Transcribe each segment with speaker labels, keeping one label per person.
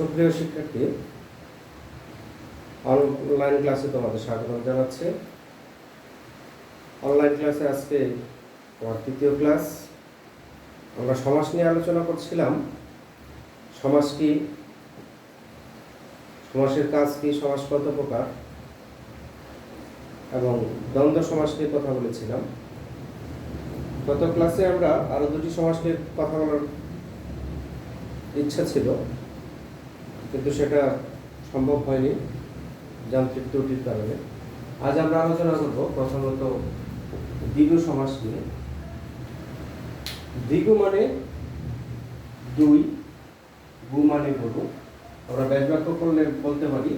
Speaker 1: সুপ্রিয় শিক্ষার্থী, অনলাইন ক্লাসে তোমাদের স্বাগত জানাচ্ছি। অনলাইন ক্লাসে আজকে আমার তৃতীয় ক্লাস। আমরা সমাস নিয়ে আলোচনা করছিলাম। সমাস কি, সমাসের কাজ কি, সমাস কত প্রকার এবং দ্বন্দ্ব সমাস নিয়ে কথা বলেছিলাম। গত ক্লাসে আমরা আরো দুটি সমাস নিয়ে কথা বলার ইচ্ছা ছিল, কিন্তু সেটা সম্ভব হয়নি যান্ত্রিক ত্রুটির কারণে। আজ আমরা আলোচনা করব প্রথমত দ্বিগু সমাস নিয়ে। দ্বিগু মানে দুই, গু মানে গরু। আমরা ব্যাস বাক্য করলে বলতে পারি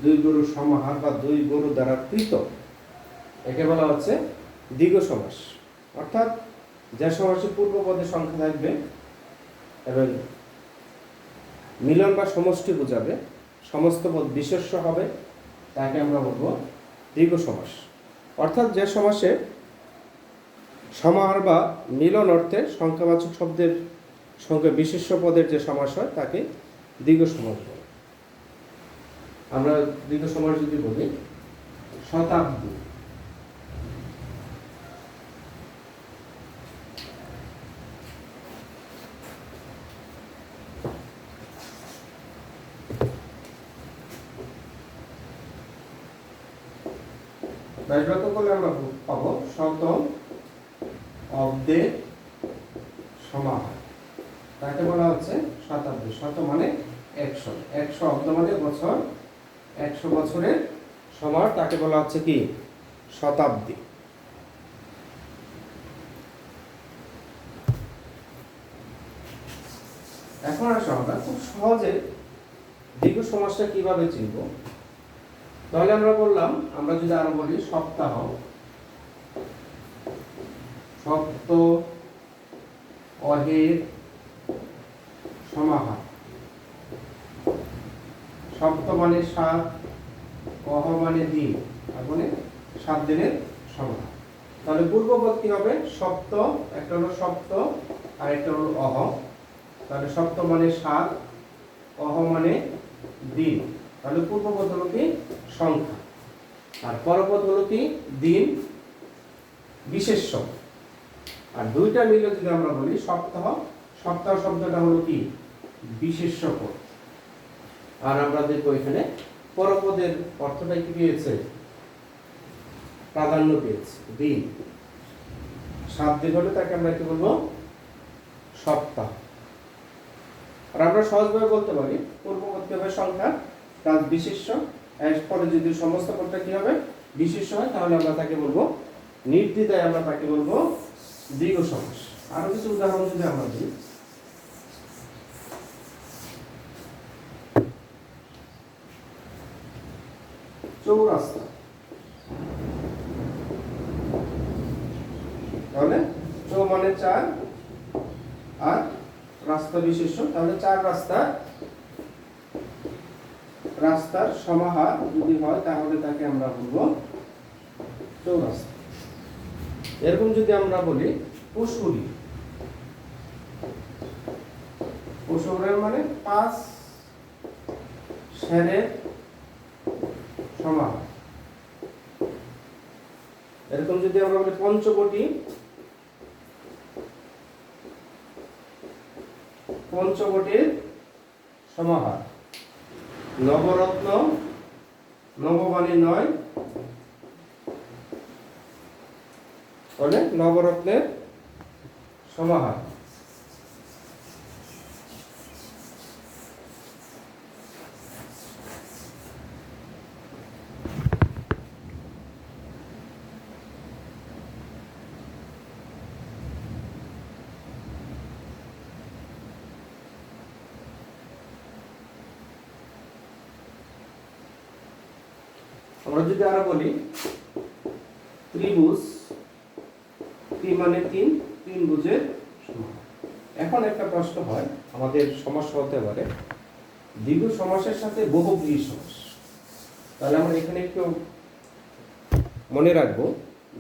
Speaker 1: দুই গরুর সমাহার বা দুই গরু দ্বারা কৃত, একে বলা হচ্ছে দ্বিগু সমাস। অর্থাৎ যে সমাসে পূর্বপদে সংখ্যা থাকবে এবং মিলন বা সমষ্টি বোঝাবে, সমস্ত পদ বিশেষ্য হবে, তাকে আমরা বলবো দ্বিগু সমাস। অর্থাৎ যে সমাসে সমাহার বা মিলন অর্থে সংখ্যাবাচক শব্দের সঙ্গে বিশেষ্য পদের যে সমাস হয় তাকে দ্বিগু সমাস বলে। আমরা দ্বিগু সমাস যদি বলি শতাব্দী, ব্যাসবাক্য করলে আমরা পাবো শত অব্দের সমাহার, তাকে বলা হচ্ছে শতাব্দী। শত মানে 100, 100 অব্দ মানে বছর, 100 বছরের সমাহার, তাকে বলা হচ্ছে কি শতাব্দী। এখন আসলে আমরা খুব সহজে দ্বিগু সমাসটা কিভাবে চিনব। তাহলে আমরা বললাম, আমরা যদি আরো বলি সপ্তাহ, সপ্ত অহের সমাহার। সপ্ত মানে 7, অহ মানে দিন, আর মানে 7 দিনের সমাহার। তাহলে পূর্বপদ কি হবে? সপ্ত, একটা হলো সপ্ত আর একটা হলো অহ। তাহলে সপ্ত মানে 7, অহ মানে দিন। তাহলে পূর্বপদ হলো কি সংখ্যা, আর পরপদ হলো কি দিন বিশেষ্য। আর দুইটা মিলে যদি আমরা বলি সপ্তাহ, সপ্তাহ শব্দটা হলো কি বিশেষ্য পদ। আর আমরা দেখবো এখানে পরপদের অর্থটা কি পেয়েছে? প্রাধান্য পেয়েছে, দিন। 7 দিন হলে তাকে আমরা কি বলবো? সপ্তাহ। আর আমরা সহজভাবে বলতে পারি পূর্বপদ কি হবে? সংখ্যা, কাজ বিশেষ্য। এরপরে যদি সমস্ত পদটা কি হবে? বিশেষ্য হয়, তাহলে আমরা তাকে বলবো নির্দ্বিধায় আমরা তাকে বলবো দ্বিগু সমাস। আরো কিছু উদাহরণ যদি আমরা দিই, চৌরাস্তা, তাহলে চৌ মানে 4 আর রাস্তা বিশেষ্য, তাহলে 4 রাস্তা, রাস্তার সমাহার যদি হয় তাহলে তাকে আমরা বলবো চৌরাস্তা। এরকম যদি আমরা বলি পুষ্করী, পুষ্করের মানে 5 সেরের সমাহার। এরকম যদি আমরা বলি পঞ্চবটি, পঞ্চবটির সমাহার। নবরত্ন, নব মানে 9, তাহলে নবরত্নের সমাহার। আমরা যদি আরো বলি ত্রিভুজ, ত্রি মানে 3, ত্রিভুজের সমাহার। এখন একটা প্রশ্ন হয়, আমাদের সমস্যা হতে পারে দ্বিগু সমাসের সাথে বহুব্রীহি সমাস। তাহলে আমরা এখানে একটু মনে রাখবো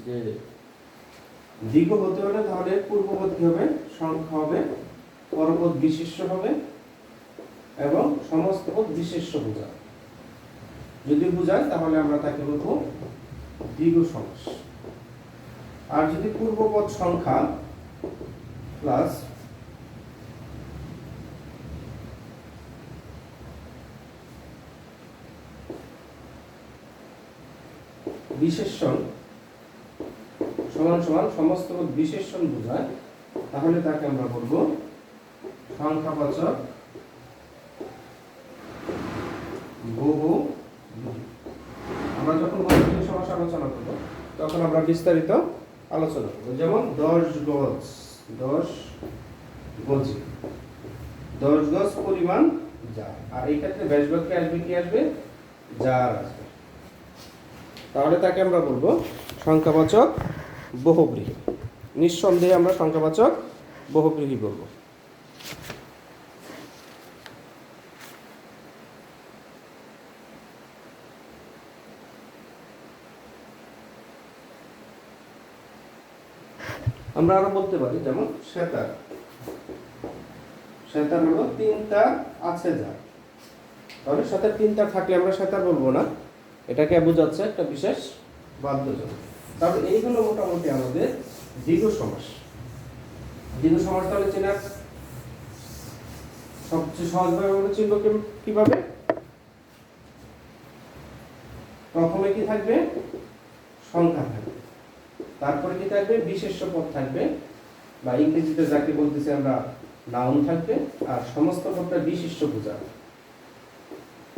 Speaker 1: যে দ্বিগু হতে হলে তাহলে পূর্বপদ কি হবে? সংখ্যা হবে, পরপদ বিশেষ্য হবে এবং সমস্ত পদ বিশেষ্য বোঝায়। যদি বোঝায় তাহলে আমরা তাকে বলবো দ্বিগু সমাস। আর যদি পূর্বপদ সংখ্যা প্লাস বিশেষণ সমান সমান সমস্ত পদ বিশেষণ বোঝায়, তাহলে তাকে আমরা বলবো সংখ্যাবাচক বহুব্রীহি। আমরা যখন বহুব্রীহি সমাস আলোচনা করব তখন আমরা বিস্তারিত আলোচনা করব। যেমন 10 গজ, 10 গজি, 10 গজ পরিমাণ যা। আর এই ক্ষেত্রে ব্যাস বাক্যে আসবে কি আসবে? যার আসবে। তাহলে তাকে আমরা বলবো সংখ্যাবাচক বহুব্রীহি। নিঃসন্দেহে আমরা সংখ্যাবাচক বহুব্রীহি বলবো। আমরা আরো বলতে পারি, যেমন সেতার। সেতার হলো 3টা আছে যা। তাহলে সেতার 3টা থাকলে আমরা সেতার বলবো না, এটাকে বোঝাচ্ছে একটা বিশেষ বাদ্যযন্ত্র। তাহলে এইগুলো মোটামুটি আমাদের দ্বিগু সমাস। দ্বিগু সমাস তাহলে চেনার সবচেয়ে সহজভাবে আমরা চিনব কিভাবে? প্রথমে কি থাকবে? সংখ্যা থাকবে, তারপরে কি থাকবে? বিশেষ্য পদ থাকবে, বা ইংরেজিতে যাকে বলতেছি আমরা নাউন থাকবে, আর সমস্ত পদটা বিশেষ্য বোঝাবে,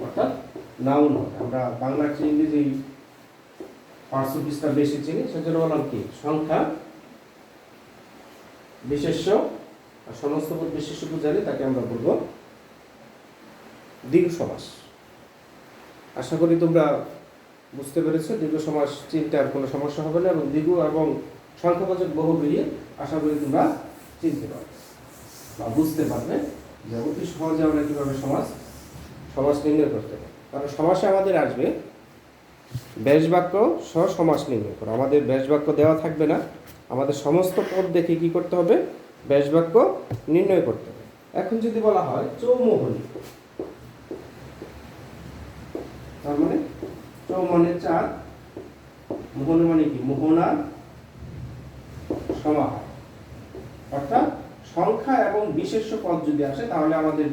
Speaker 1: অর্থাৎ নাউন হবে। আমরা বাংলার চেয়ে ইংরেজি পার্সেন্টেজটা বেশি চিনি, সেজন্য বললাম কি সংখ্যা বিশেষ্য আর সমস্ত পদ বিশেষ্য বোঝালে তাকে আমরা বলবো দ্বিগু সমাস। আশা করি তোমরা বুঝতে পেরেছো। দ্বিগু সমাস চিনতে আর কোনো সমস্যা হবে না, এবং দ্বিগু এবং সংখ্যাবাচক বহুব্রীহি আশা করি তোমরা চিনতে পারবে বা বুঝতে পারবে যে অতি সহজে আমরা কিভাবে সমাস নির্ণয় করতে পারি। কারণ সমাসে আমাদের আসবে ব্যাস বাক্য সহ সমাস নির্ণয় করো। আমাদের ব্যাস বাক্য দেওয়া থাকবে না, আমাদের সমস্ত পদ দেখে কি করতে হবে? ব্যাস বাক্য নির্ণয় করতে হবে। এখন যদি বলা হয় চৌমোহনী, তার মানে চৌ মানে 4, মোহন মানে কি? মোহনার সমাহার। অর্থাৎ সংখ্যা এবং বিশেষ্য পদ যদি আসে তাহলে আমাদের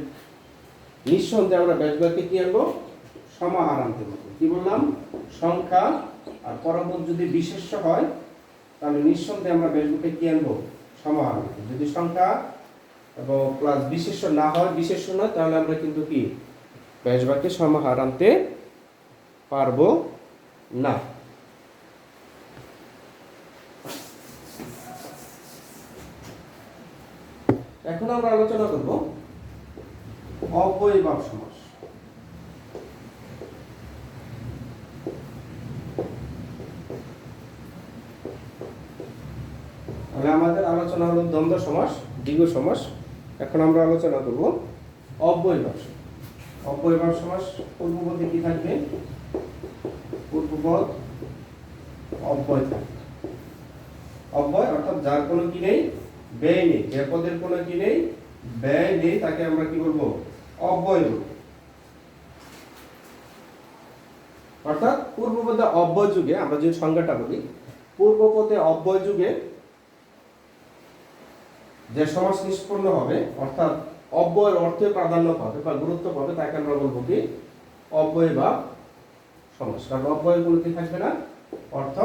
Speaker 1: নিঃসন্দেহে আমরা ব্যাস বাক্যে কি আনবো? সমাহার আনতে পারবো। কি বললাম? সংখ্যা আর পরপদ যদি বিশেষ্য হয় তাহলে নিঃসন্দেহে আমরা ব্যাস বাক্যে কি আনবো? সমাহার আনবো। যদি সংখ্যা এবং প্লাস বিশেষ্য না হয়, বিশেষ্য নয়, তাহলে আমরা কিন্তু কি ব্যাস বাক্যে সমাহার আনতে পারবো না। এখন আমরা আলোচনা করব অব্যয়ভাব সমাস। তাহলে আমাদের আলোচনা হলো দ্বন্দ্ব সমাস, দ্বিগু সমাস। এখন আমরা আলোচনা করব অব্যয়ভাব সমাস। অব্যয়ভাব সমাস পূর্বপদে কি থাকবে? পূর্বপদ অব্যয় থাকবে। অব্যয় অর্থাৎ যার কোনো কি নেই? ব্যয় নেই। যে পদের কোনো কি নেই? ব্যয় নেই, তাকে আমরা কি বলবো? অব্যয় বলবো। অর্থাৎ পূর্বপদে অব্যয় যুগে আমরা যে সংজ্ঞাটা বলি, পূর্বপদে অব্যয় যুগে যে সমাস নিষ্পন্ন হবে, অর্থাৎ অব্যয়ের অর্থে প্রাধান্য পাবে বা গুরুত্ব পাবে, তাকে আমরা বলবো কি অব্যয়ভাব সমাস। কারণ অব্যয়ের কোনো কি থাকবে না? অর্থ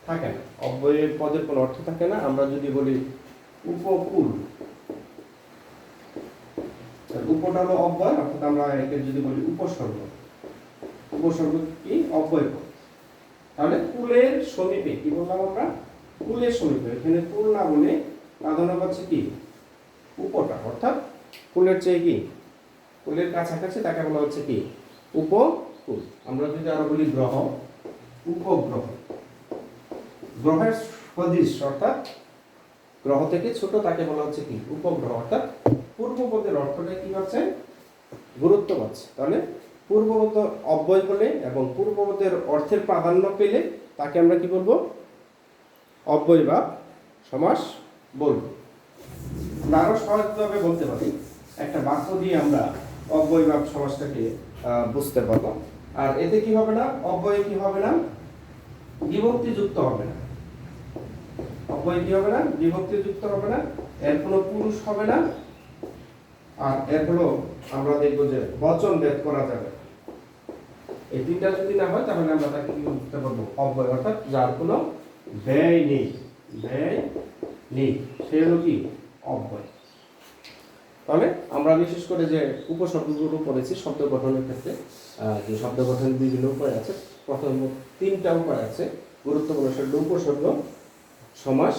Speaker 1: থাকে না। অব্যয়ের পদের কোনো অর্থ থাকে না। আমরা যদি বলি উপকূল, উপটা হলো অব্যয়, অর্থাৎ আমরা একে যদি বলি উপসর্গ, উপসর্গ কি? অব্যয় পদ। তাহলে কুলের সমীপে, কি বললাম আমরা? কুলের সমীপে। এখানে কুল না বলে প্রাধান্য পাচ্ছে কি? উপটা, অর্থাৎ কুলের চেয়ে কি? কুলের কাছাকাছি, তাকে বলা হচ্ছে কি? উপকূল। আমরা যদি আরো বলি গ্রহ, উপগ্রহ। গ্রহের সদৃশ অর্থাৎ গ্রহ থেকে ছোট, তাকে বলা হচ্ছে কি? উপগ্রহ। অর্থাৎ পূর্বপদের অর্থটা কি পাচ্ছে? গুরুত্ব পাচ্ছে। তাহলে পূর্বপদ অব্যয় হলে এবং পূর্বপদের অর্থের প্রাধান্য পেলে তাকে আমরা কি বলবো? অব্যয়ভাব সমাস বলবো। আরো সহজভাবে বলতে পারি, একটা বাক্য দিয়ে আমরা অব্যয়ভাব সমাসটাকে বুঝতে পারবো। আর এতে কি হবে না, অব্যয় কি হবে না, বিভক্তি যুক্ত হবে না। অব্যয় কি হবে না, বিভক্তি যুক্ত হবে না, এর কোনো পুরুষ হবে না, আর এর হলো আমরা দেখবো যে বচন ভেদ করা যাবে। এই তিনটা যদি না হয় তাহলে আমরা তাকে কি বুঝতে পারবো, অব্যয়, অর্থাৎ যার কোনো ব্যয় নেই, ব্যয় নেই, সে হলো কি অব্যয়। তাহলে আমরা বিশেষ করে যে উপশব্দগুলো পড়েছি শব্দ গঠনের ক্ষেত্রে, যে শব্দ গঠনের বিভিন্ন উপায় আছে, প্রথম 3টা উপায় আছে গুরুত্বপূর্ণ, সেগুলো উপসর্গ, সমাস,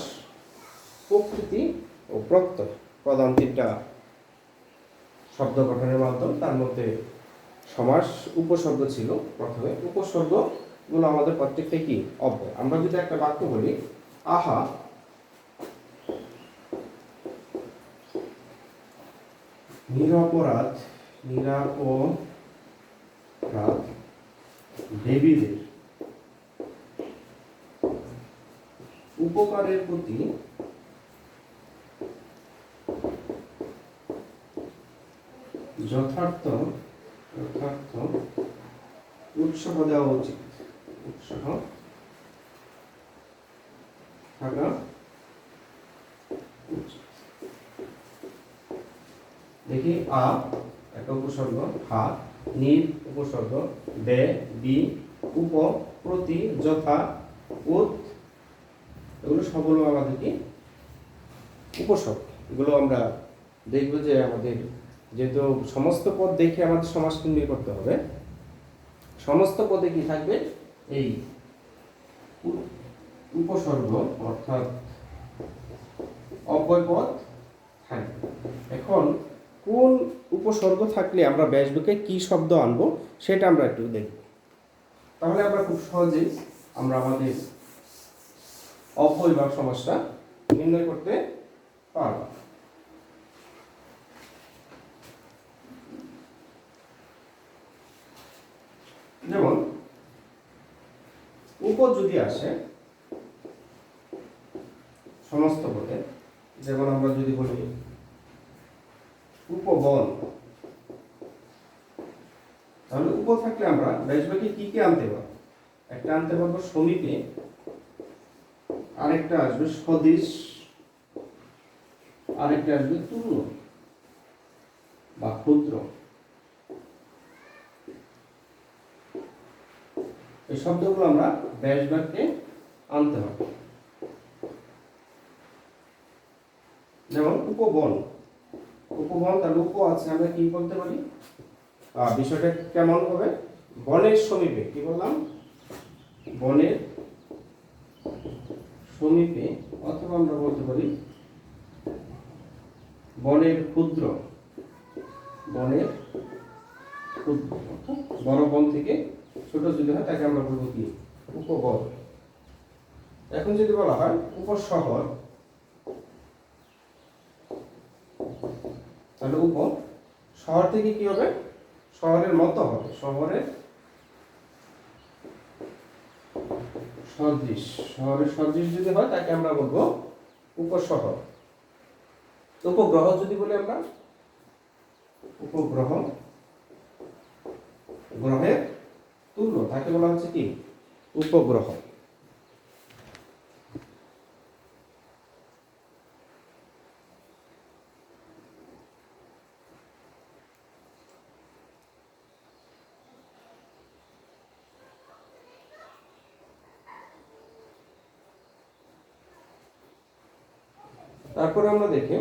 Speaker 1: প্রকৃতি ও প্রত্যয়, প্রধান 3টা শব্দ গঠনের মাধ্যম। তার মধ্যে সমাস উপসর্গ ছিল প্রথমে। উপসর্গগুলো আমাদের প্রত্যেকটাই কি অব্যয়। আমরা যদি একটা বাক্য বলি, আহা নিরপরাধ দেবীদের উপকারের প্রতি যথার্থ উৎসাহ দেওয়া উচিত, উৎসাহ থাকা উচিত। দেখি, আ একটা উপসর্গ, হা নির উপসর্গ, বে বি উপ, প্রতি যথা, উৎ, এগুলো সবগুলো আমাদের কি উপসর্গ। এগুলো আমরা দেখব যে আমাদের যেহেতু সমস্ত পদ দেখে আমাদের সমাস নির্ণয় করতে হবে, সমস্ত পদে কি থাকবে, এই উপসর্গ অর্থাৎ অব্যয় পদ থাকবে। এখন কোন উপসর্গ থাকলে আমরা ব্যাসবাক্যে কি শব্দ আনবো সেটা আমরা একটু দেখব। তাহলে আমরা খুব সহজেই আমরা আমাদের অব্যয়ভাব সমাসটা নির্ণয় করতে পারব। যেমন উপ যদি আসে সমস্ত পদে, যেমন আমরা যদি বলি উপবন, তাহলে উপ থাকলে আমরা ব্যাসবাক্যে কি কি আনতে পারবো, একটা আনতে পারবো সমীপে, আরেকটা আসবে সদিশ, আরেকটা আসবে তুল্য বা ক্ষুদ্র। এই শব্দগুলো আমরা ব্যাসবাক্যে আনতে হবে। যেমন উপবন, তাহলে উপ আছে, আমরা কি বলতে পারি, বিষয়টা কেমন হবে, বনের সমীপে, কি বললাম, বনের সমীপে, অথবা আমরা বলতে পারি বনের ক্ষুদ্র, বড় বন থেকে ছোট যদি হয় তাকে আমরা বলবো কি উপবন। এখন যদি বলা হয় উপশহর, তাহলে উপ শহর থেকে কি হবে, শহরের মতো হবে, শহরের সদৃশ, শহরের সদৃশ যদি হয় তাকে আমরা বলবো উপশহর। উপগ্রহ যদি বলি আমরা, উপগ্রহ, গ্রহের তুল্য, তাকে বলা হচ্ছে কি উপগ্রহ। তারপরে আমরা দেখি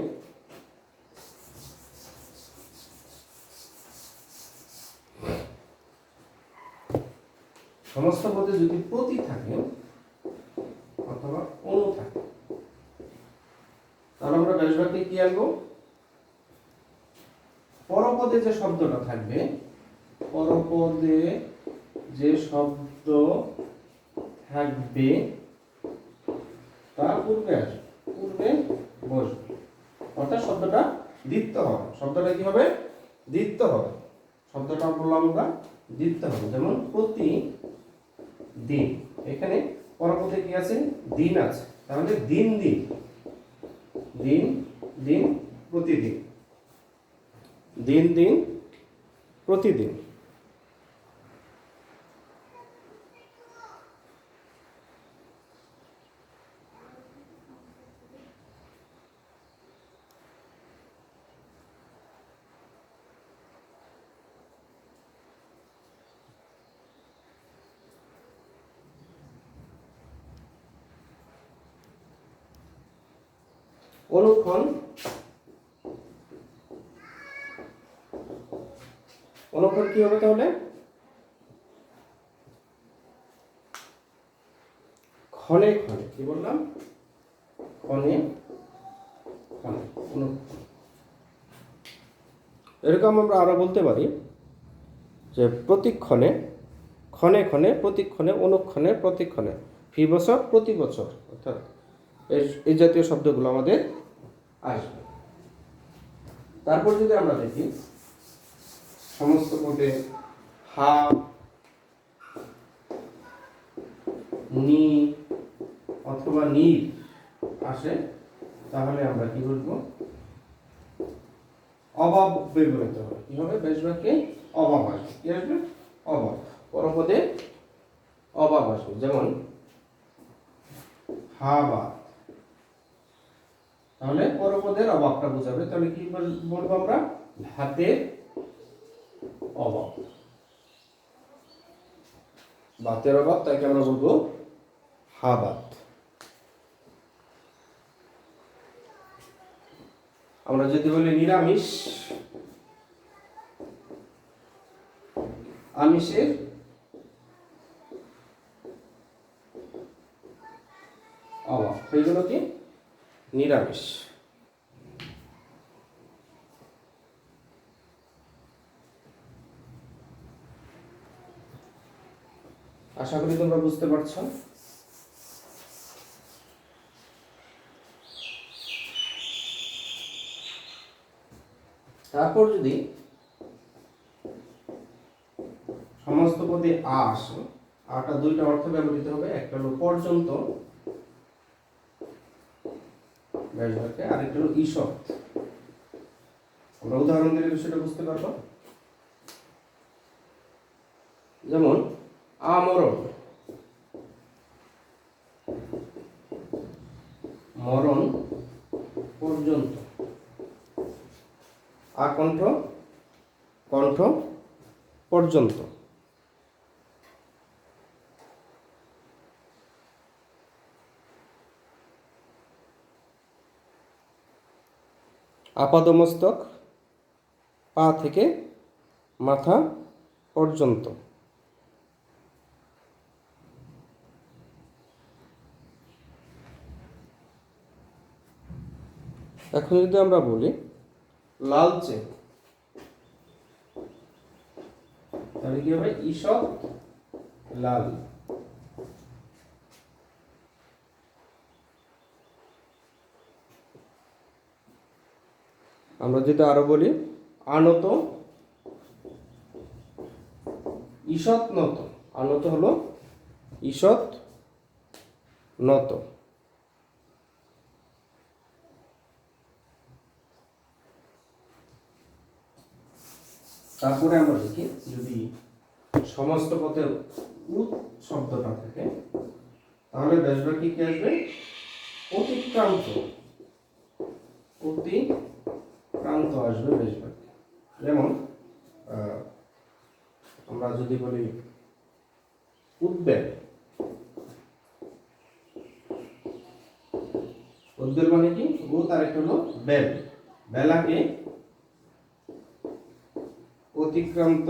Speaker 1: সমস্ত পদে যদি প্রতি থাকে অথবা অনু থাকে, তাহলে আমরা ব্যাসবাক্যে কি আনবো, পরপদে যে শব্দটা থাকবে, পরপদে যে শব্দ থাকবে তার পূর্বে আসবে, পূর্বে বসবে, অর্থাৎ শব্দটা দ্বিত্ব হবে। শব্দটা কি হবে, দ্বিত্ব হবে। শব্দটা বললাম আমরা দ্বিত্ব হবে। যেমন প্রতি দিন, এখানে পরপদে কি আছে, দিন আছে, তাহলে দিন দিন, দিন দিন প্রতিদিন, দিন দিন প্রতিদিন। অনুক্ষণ, অনুক্ষণ কি হবে তাহলে? ক্ষণে ক্ষণে, কি বললাম? ক্ষণে ক্ষণে অনুক্ষণ। এরকম আমরা আরো বলতে পারি যে প্রতিক্ষণে, ক্ষণে ক্ষণে, প্রতিক্ষণে, অনুক্ষণে, প্রতিক্ষণে, ফি বছর, প্রতি বছর, অর্থাৎ এই জাতীয় শব্দগুলো আমাদের আসবে। তারপর যদি আমরা দেখি সমস্ত পদে হা, নি অথবা নি আসে, তাহলে আমরা কি বলবো? অভাব ব্যবহৃত হবে। কি হবে? বেশ বাক্যে অভাব আসবে। কি আসবে? অভাব। পরপদে অভাব আসবে, যেমন হাবা, তাহলে পরপদের অভাবটা বোঝাবে। তাহলে কি বলবো আমরা? হাতের অভাব, বাতের অভাব, তাকে আমরা বলবো হাবাত। আমরা যদি বলি নিরামিষ, আমিষের অভাব, সেইগুলো কি? নিরামিষ। আশা করি তোমরা বুঝতে পারছো। তারপর যদি সমস্ত পদে আ আসে, আটা দুইটা অর্থ ব্যবহৃত হবে। একটা হলো পর্যন্ত, আরেকটা হলো ঈষৎ। আমরা উদাহরণ দিলে বিষয়টা বুঝতে পারবো। যেমন আমরণ, মরণ পর্যন্ত, আকণ্ঠ, কণ্ঠ পর্যন্ত। আপাদমস্তক, পা থেকে মাথা পর্যন্ত। এখন যদি আমরা বলি লালচে, তাহলে কি হবে? ঈষৎ লাল। আমরা যদি আরো বলি আনত, ঈষৎ নত। আনত হলো ঈষৎ নত। তারপরে আমরা দেখি যদি সমস্ত পদে উৎ শব্দটা থাকে, তাহলে বেশবাক্যে কি আসবে? অতিক্রান্ত, অতিক্রান্ত আসবে বেশবাক্যে। যেমন আমরা যদি বলি উদ্বেল, উদ্বেল মানে কি? উৎ আর একটা হলো বেল। বেলাকে অতিক্রান্ত,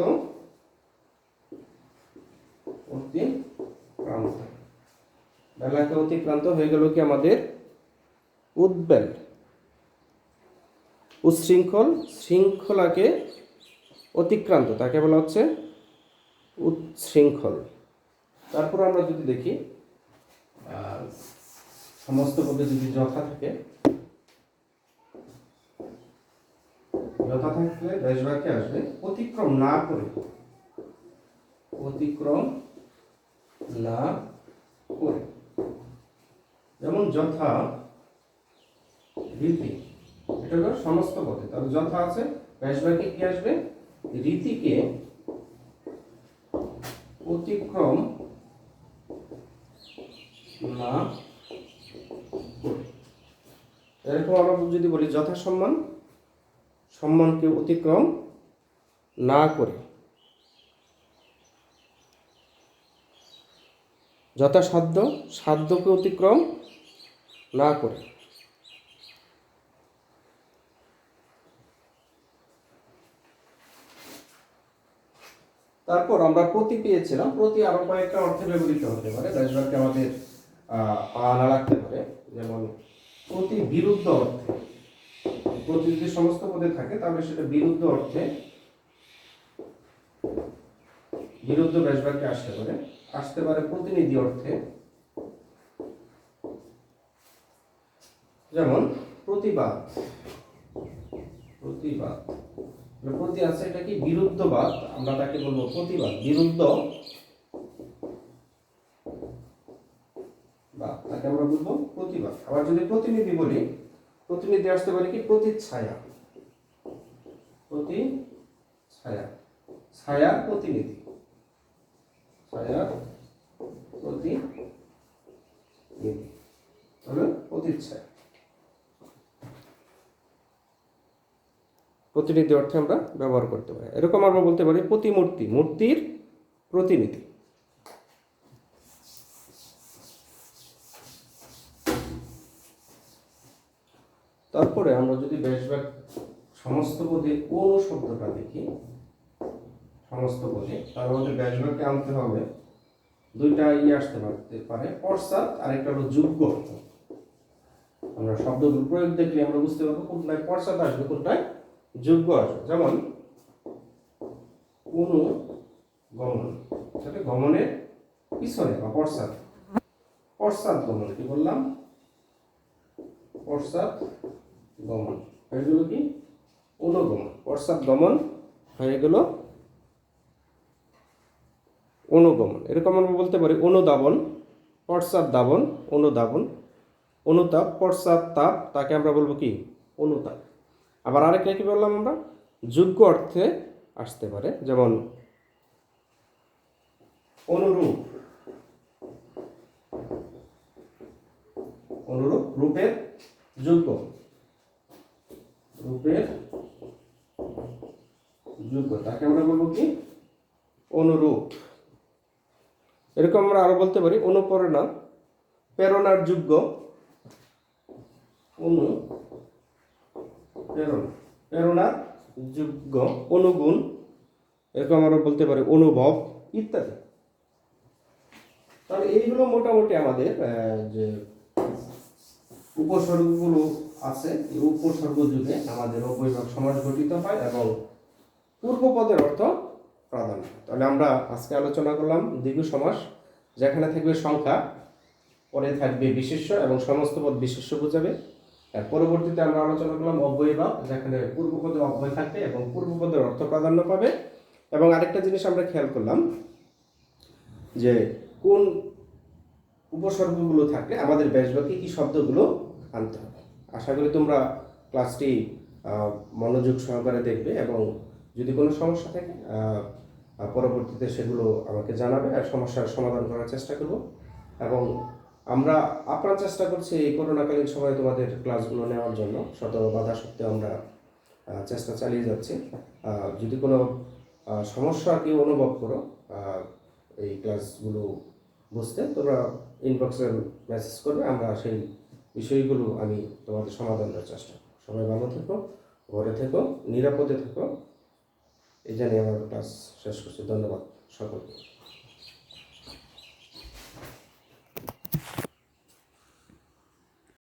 Speaker 1: অতিক্রান্ত, বেলাকে অতিক্রান্ত হয়ে গেল কি আমাদের উদ্বেল। উচ্ছৃঙ্খল, শৃঙ্খলাকে অতিক্রান্ত, তাকে বলা হচ্ছে উচ্ছৃঙ্খল। তারপর আমরা যদি দেখি সমস্ত পদে যদি যথা থাকে, যথা থাকলে বেশবাক্যে আসবে অতিক্রম না করে, অতিক্রম না করে। যেমন যথা রীতি, এটা হলো সমস্ত পদে। তাহলে যথা আছে, বেশবাক্যে কি আসবে? রীতিকে অতিক্রম না করে। এরকম আমরা যদি বলি যথাসম্মান সম্মানকে অতিক্রম না করে, যথাসাধ্য সাধ্যকে অতিক্রম না করে। তারপর আমরা প্রতি পেয়েছিলাম। প্রতি আরো কয়েকটা অর্থে ব্যবহৃত হতে পারে, ব্যাসবাক্যে আমাদের আনা লাগতে পারে। যেমন প্রতি বিরুদ্ধ অর্থে, প্রতি যদি সমস্ত পদে থাকে তাহলে সেটা বিরুদ্ধ অর্থে বিরুদ্ধ ব্যাসবাক্যে আসতে পারে প্রতিনিধি অর্থে। যেমন প্রতিবাদ, প্রতি আছে, এটা কি বিরুদ্ধবাদ, আমরা তাকে বলবো প্রতিবাদ, বিরুদ্ধ বা তাকে আমরা বলবো প্রতিবাদ। আবার যদি প্রতিনিধি বলি, প্রতিনিধি আসতে পারে কি প্রতিচ্ছায়া, ছায়া প্রতিনিধি, হলো প্রতিচ্ছায়া। প্রতিনিধি অর্থে আমরা ব্যবহার করতে পারি। এরকম আমরা বলতে পারি প্রতিমূর্তি, মূর্তির প্রতিনিধি। তারপরে আমরা যদি ব্যাসবাক্য সমস্ত পদে কোন শব্দটা দেখি, সমস্ত পদে, তাহলে আমাদের ব্যাসবাক্যে আনতে হবে দুইটা আসতে পারে, পশ্চাৎ আর একটা হলো যোগ্য। আমরা শব্দগুলো প্রয়োগ দেখলে আমরা বুঝতে পারবো কোনটায় পশ্চাৎ আসবে, কোনটায় যোগ্য আসবে। যেমন অনুগমন, সেটা গমনের পিছনে বা পশ্চাৎ গমন। কি বললাম? পশ্চাৎ গমন হয়ে গেল কি অনুগমন, পশ্চাৎ গমন হয়ে গেল অনুগমন। এরকম আমরা বলতে পারি অনুধাবন, পশ্চাৎ ধাবন, অনুধাবন, অনুতাপ, পশ্চাৎ তাপ, তাকে আমরা বলবো কি অনুতাপ। আবার আরেকটা কি বললাম আমরা, যোগ্য অর্থে আসতে পারে। যেমন অনুরূপ, রূপের যোগ্য, তাকে আমরা বলবো কি অনুরূপ। এরকম আমরা আরো বলতে পারি অনুপ্রেরণা, প্রেরণার যোগ্য, প্রেরণার যোগ্য, অনুগুণ। এরকম আমরা বলতে পারি অনুভব ইত্যাদি। তাহলে এইগুলো মোটামুটি আমাদের যে উপসর্গগুলো আছে, এই উপসর্গ যুগে আমাদের অবয়বাক সমাস গঠিত হয় এবং পূর্বপদের অর্থ প্রাধান্য। তাহলে আমরা আজকে আলোচনা করলাম দ্বিগু সমাস, যেখানে থাকবে সংখ্যা, পরে থাকবে বিশেষ্য এবং সমস্ত পদ বিশেষ্য বোঝাবে। আর পরবর্তীতে আমরা আলোচনা করলাম অব্যয়ভাব, যেখানে পূর্বপদে অব্যয় থাকবে এবং পূর্বপদের অর্থ প্রাধান্য পাবে। এবং আরেকটা জিনিস আমরা খেয়াল করলাম যে কোন উপসর্গগুলো থাকলে আমাদের ব্যাসবাক্যে কি শব্দগুলো আনতে হবে। আশা করি তোমরা ক্লাসটি মনোযোগ সহকারে দেখবে এবং যদি কোনো সমস্যা থাকে পরবর্তীতে সেগুলো আমাকে জানাবে, আর সমস্যার সমাধান করার চেষ্টা করব। এবং আমরা আপ্রাণ চেষ্টা করছি এই করোনাকালীন সময়ে তোমাদের ক্লাসগুলো নেওয়ার জন্য, শত বাধা সত্ত্বেও আমরা চেষ্টা চালিয়ে যাচ্ছি। যদি কোনো সমস্যা কেউ অনুভব করো এই ক্লাসগুলো বুঝতে, তোমরা ইনবক্সে মেসেজ করবে, আমরা সেই বিষয়গুলো আমি তোমাদের সমাধান করার চেষ্টা করব। সবাই ভালো থেকো, ঘরে থেকো, নিরাপদে থেকো, এই জানিয়ে আমার ক্লাস শেষ করছি। ধন্যবাদ সকলকে।